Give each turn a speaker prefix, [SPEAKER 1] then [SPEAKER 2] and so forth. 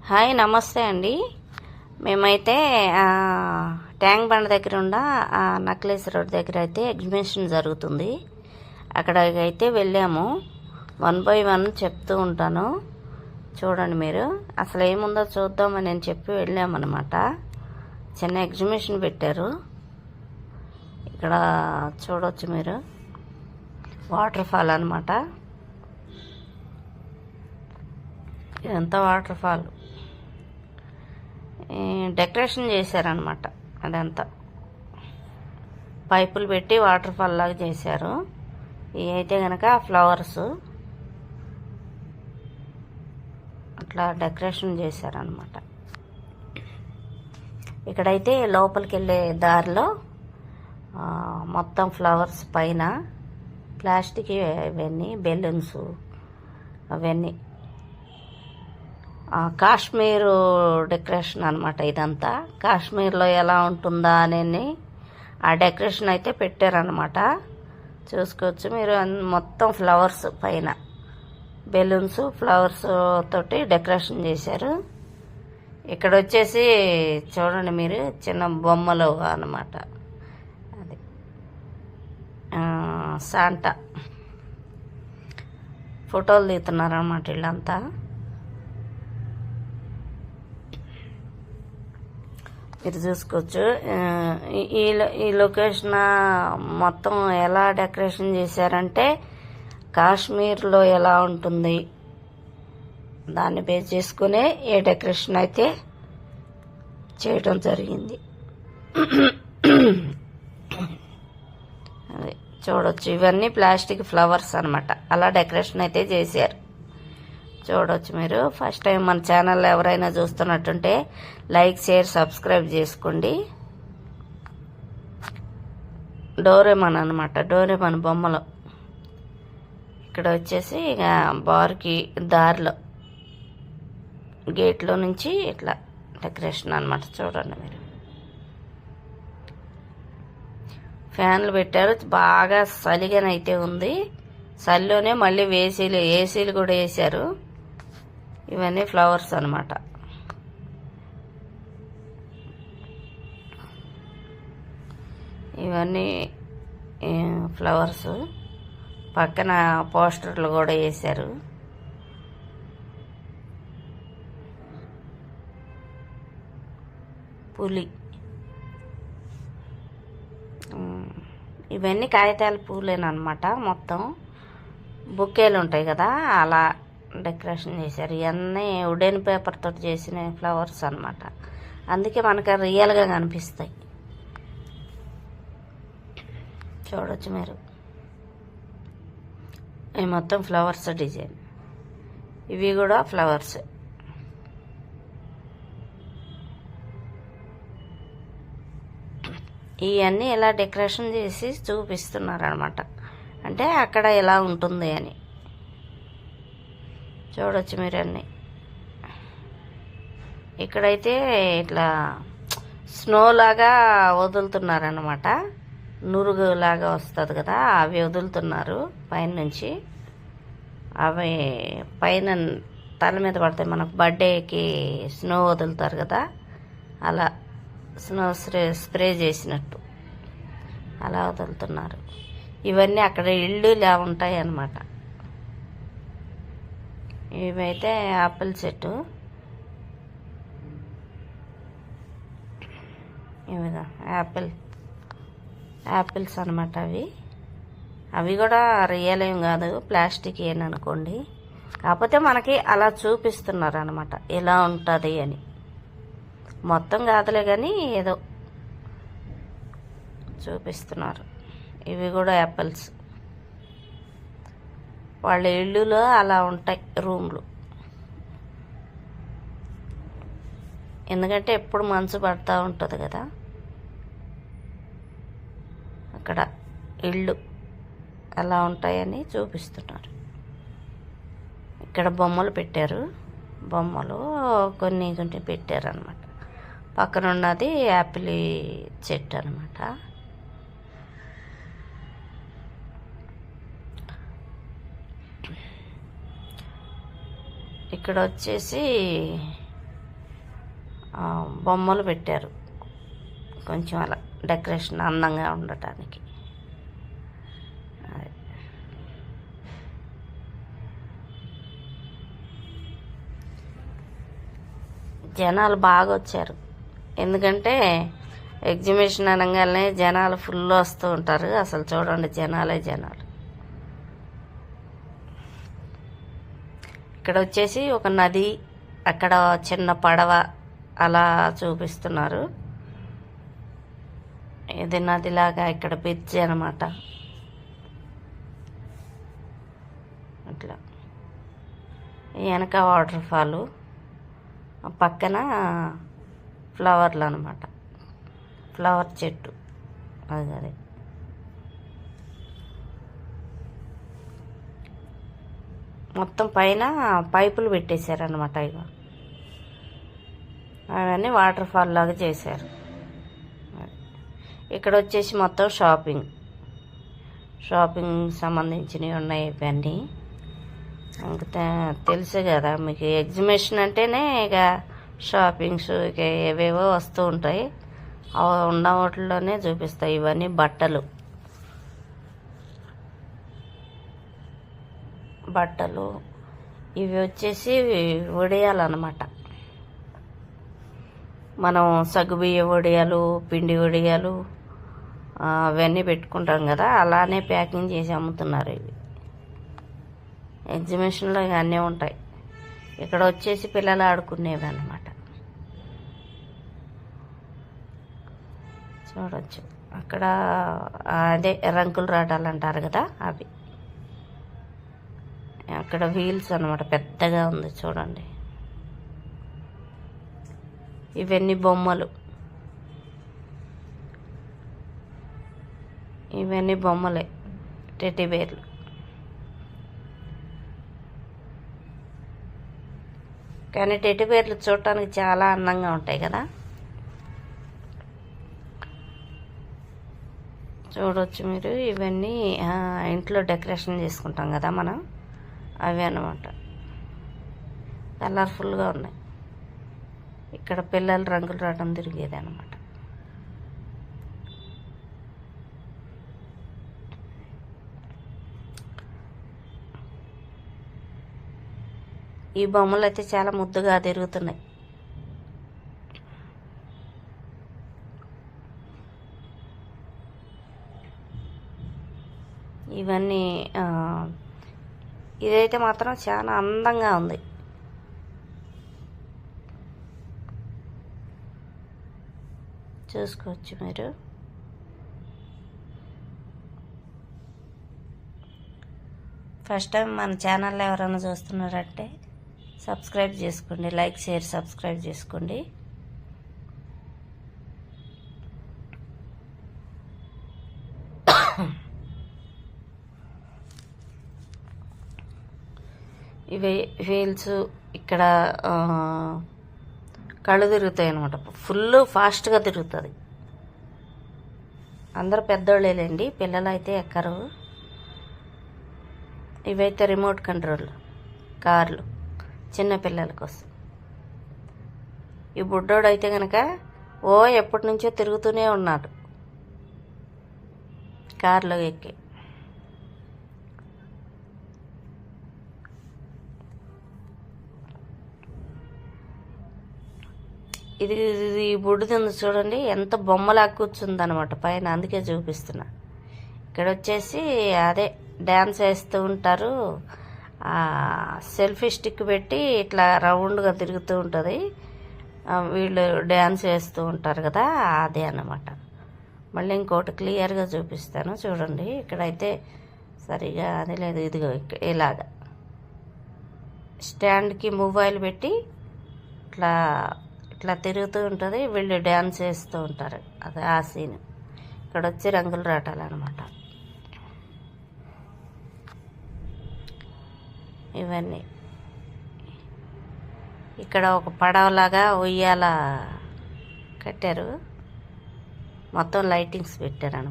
[SPEAKER 1] Hi నమస్తే అండి. మేమైతే ట్యాంక్ బండ్ దగ్గర ఉన్న నక్లెస్ రోడ్ దగ్గర అయితే ఎగ్జిబిషన్ జరుగుతుంది. అక్కడికి అయితే వెళ్ళాము. 1 by 1 చెప్తూ ఉంటాను, చూడండి. మీరు అసలు ఏముందో చూద్దామని నేను చెప్పి వెళ్ళామన్నమాట. చిన్న ఎగ్జిబిషన్ పెట్టారు. ఇక్కడ చూడవచ్చు మీరు, వాటర్ ఫాల్ అనమాట. ఇదంతా వాటర్ ఫాల్ డెకరేషన్ చేశారనమాట. అదంతా పైపులు పెట్టి వాటర్ ఫాల్ లాగా చేశారు. ఇవి అయితే కనుక ఫ్లవర్స్ అట్లా డెకరేషన్ చేశారనమాట. ఇక్కడైతే లోపలికి వెళ్ళే దారిలో మొత్తం ఫ్లవర్స్ పైన ప్లాస్టిక్ ఇవన్నీ బెలూన్స్ అవన్నీ కాశ్మీరు డెకరేషన్ అనమాట. ఇదంతా కాశ్మీర్లో ఎలా ఉంటుందా అని ఆ డెకరేషన్ అయితే పెట్టారనమాట. చూసుకోవచ్చు మీరు. మొత్తం ఫ్లవర్స్ పైన బెలూన్స్ ఫ్లవర్స్ తోటి డెకరేషన్ చేశారు. ఇక్కడ వచ్చేసి చూడండి మీరు, చిన్న బొమ్మలు అన్నమాట. అది శాంటా ఫోటోలు తీస్తున్నారన్నమాట వీళ్ళంతా. మీరు చూసుకోవచ్చు. ఈ లొకేషన్ మొత్తం ఎలా డెకరేషన్ చేశారంటే కాశ్మీర్లో ఎలా ఉంటుంది దాన్ని బేస్ చేసుకునే ఏ డెకరేషన్ అయితే చేయడం జరిగింది. అది చూడవచ్చు. ఇవన్నీ ప్లాస్టిక్ ఫ్లవర్స్ అనమాట. అలా డెకరేషన్ అయితే చేశారు. చూడవచ్చు మీరు. ఫస్ట్ టైం మన ఛానల్ ఎవరైనా చూస్తున్నట్టుంటే లైక్, షేర్, సబ్స్క్రైబ్ చేసుకోండి. డోరేమాన్ అనమాట. డోరేమాన్ బొమ్మలు. ఇక్కడ వచ్చేసి ఇక బార్కి దారిలో గేట్లో నుంచి ఇట్లా డెకరేషన్ అనమాట. చూడండి మీరు. ఫ్యాన్లు పెట్టారు. బాగా చలిగానైతే ఉంది. చలిలోనే మళ్ళీ ఏసీలు కూడా వేసారు. ఇవన్నీ ఫ్లవర్స్ అనమాట. ఇవన్నీ ఫ్లవర్స్. పక్కన పోస్టర్లు కూడా వేశారు. పులి. ఇవన్నీ కాగితాల పూలేనమాట. మొత్తం బుకేలు ఉంటాయి కదా, అలా డెకరేషన్ చేశారు. ఇవన్నీ వుడెన్ పేపర్ తోటి చేసిన ఫ్లవర్స్ అనమాట. అందుకే మనకు రియల్గా కనిపిస్తాయి. చూడొచ్చు మీరు. ఇవి మొత్తం ఫ్లవర్స్ డిజైన్. ఇవి కూడా ఫ్లవర్స్. ఇవన్నీ ఇలా డెకరేషన్ చేసి చూపిస్తున్నారు అనమాట. అంటే అక్కడ ఎలా ఉంటుంది అని చూడొచ్చు మీరు అన్నీ. ఇక్కడైతే ఇట్లా స్నో లాగా వదులుతున్నారనమాట. నురుగు లాగా వస్తుంది కదా, అవి వదులుతున్నారు పైనుంచి. అవి పైన తల మీద పడతాయి. మనకు బర్త్డేకి స్నో వదులుతారు కదా, అలా స్నో స్ప్రే చేసినట్టు అలా వదులుతున్నారు. ఇవన్నీ అక్కడ ఇళ్ళు ఇలా ఉంటాయి అన్నమాట. ఇవైతే యాపిల్ చెట్టు. ఇవిగా యాపిల్స్ అనమాట. అవి కూడా రియల్ ఏం కాదు, ప్లాస్టిక్ ఏననుకోండి. కాకపోతే మనకి అలా చూపిస్తున్నారు అనమాట ఎలా ఉంటుంది అని. మొత్తం కాదులే కానీ ఏదో చూపిస్తున్నారు. ఇవి కూడా యాపిల్స్. వాళ్ళ ఇళ్ళులో అలా ఉంటాయి రూమ్లు. ఎందుకంటే ఎప్పుడు మంచు పడుతూ ఉంటుంది కదా, అక్కడ ఇళ్ళు అలా ఉంటాయని చూపిస్తున్నారు. ఇక్కడ బొమ్మలు పెట్టారు. బొమ్మలు కొన్ని పెట్టారు అనమాట. పక్కన ఉన్నది యాపిల్ చెట్టు అనమాట. ఇక్కడ వచ్చేసి బొమ్మలు పెట్టారు, కొంచెం అలా డెకరేషన్ అందంగా ఉండటానికి. జనాలు బాగా వచ్చారు, ఎందుకంటే ఎగ్జిబిషన్ అనగానే జనాలు ఫుల్ వస్తూ ఉంటారు. అసలు చూడండి, జనాలే జనాలు. ఇక్కడ వచ్చేసి ఒక నది, అక్కడ చిన్న పడవ అలా చూపిస్తున్నారు. ఇది నదిలాగా ఇక్కడ బ్రిడ్జ్ అనమాట. అట్లా వెనక వాటర్ ఫాలు, పక్కన ఫ్లవర్లు అనమాట, ఫ్లవర్ చెట్టు అది. మొత్తం పైన పైపులు పెట్టేశారనమాట. ఇక అవన్నీ వాటర్ ఫాల్ లాగా చేశారు. ఇక్కడ వచ్చేసి మొత్తం షాపింగ్ సంబంధించినవి ఉన్నాయి. ఇవన్నీ ఇంకా తెలుసు కదా మీకు, ఎగ్జిబిషన్ అంటేనే ఇక షాపింగ్స్ ఇక ఏవేవో వస్తూ ఉంటాయి. ఉన్న వాటిల్లోనే చూపిస్తాయి. ఇవన్నీ బట్టలు ఇవి వచ్చేసి వడియాలన్నమాట. మనం సగ్గుబియ్య వడియాలు, పిండి వడియాలు అవన్నీ పెట్టుకుంటాం కదా, అలానే ప్యాకింగ్ చేసి అమ్ముతున్నారు. ఇవి ఎగ్జిబిషన్లో ఇక అన్నీ ఉంటాయి. ఇక్కడ వచ్చేసి పిల్లలు ఆడుకునేవి అన్నమాట. చూడవచ్చు అక్కడ అదే రంకులు రాటాలు అంటారు కదా, అవి. అక్కడ వీల్స్ అన్నమాట, పెద్దగా ఉంది చూడండి. ఇవన్నీ బొమ్మలు, ఇవన్నీ బొమ్మలే, టెడ్డీ బేర్లు. కానీ టెడ్డీ బేర్లు చూడటానికి చాలా అందంగా ఉంటాయి కదా. చూడవచ్చు మీరు. ఇవన్నీ ఇంట్లో డెకరేషన్ చేసుకుంటాం కదా మనం, అవి అన్నమాట. కలర్ఫుల్గా ఉన్నాయి. ఇక్కడ పిల్లలు రంగులు రావడం తిరిగేది అనమాట. ఈ బొమ్మలు అయితే చాలా ముద్దుగా తిరుగుతున్నాయి. ఇవన్నీ ఇదైతే మాత్రం చాలా అందంగా ఉంది. చూసుకోవచ్చు మీరు. ఫస్ట్ టైం మన ఛానల్లో ఎవరైనా చూస్తున్నారంటే సబ్స్క్రైబ్ చేసుకోండి, లైక్ షేర్ సబ్స్క్రైబ్ చేసుకోండి. ఇవి వీల్స్. ఇక్కడ కళ్ళు తిరుగుతాయి అనమాట, ఫుల్ ఫాస్ట్గా తిరుగుతుంది. అందరూ పెద్దోళ్ళేలేండి, పిల్లలు అయితే ఎక్కరు. ఇవైతే రిమోట్ కంట్రోల్ కార్లు, చిన్నపిల్లల కోసం. ఈ బుడ్డోడు అయితే కనుక ఎప్పటి నుంచో తిరుగుతూనే ఉన్నాడు కార్లో ఎక్కి. ఇది బుడ్డుది చూడండి, ఎంత బొమ్మలా కూర్చుందనమాట పైన, అందుకే చూపిస్తున్నా. ఇక్కడ వచ్చేసి అదే డ్యాన్స్ వేస్తూ ఉంటారు. సెల్ఫీ స్టిక్ పెట్టి ఇట్లా రౌండ్గా తిరుగుతూ ఉంటుంది, వీళ్ళు డ్యాన్స్ వేస్తూ ఉంటారు కదా, అదే అన్నమాట. మళ్ళీ ఇంకోటి క్లియర్గా చూపిస్తాను చూడండి. ఇక్కడైతే సరిగా అది లేదు. ఇదిగో ఇలాగా స్టాండ్కి మొబైల్ పెట్టి ఇట్లా ఇట్లా తిరుగుతూ ఉంటుంది, వీళ్ళు డ్యాన్స్ వేస్తూ ఉంటారు. అది ఆ సీన్. ఇక్కడ వచ్చి రంగులు రాటాలన్నమాట. ఇవన్నీ ఇక్కడ ఒక పడవలాగా ఉయ్యాల కట్టారు, మొత్తం లైటింగ్స్ పెట్టారు.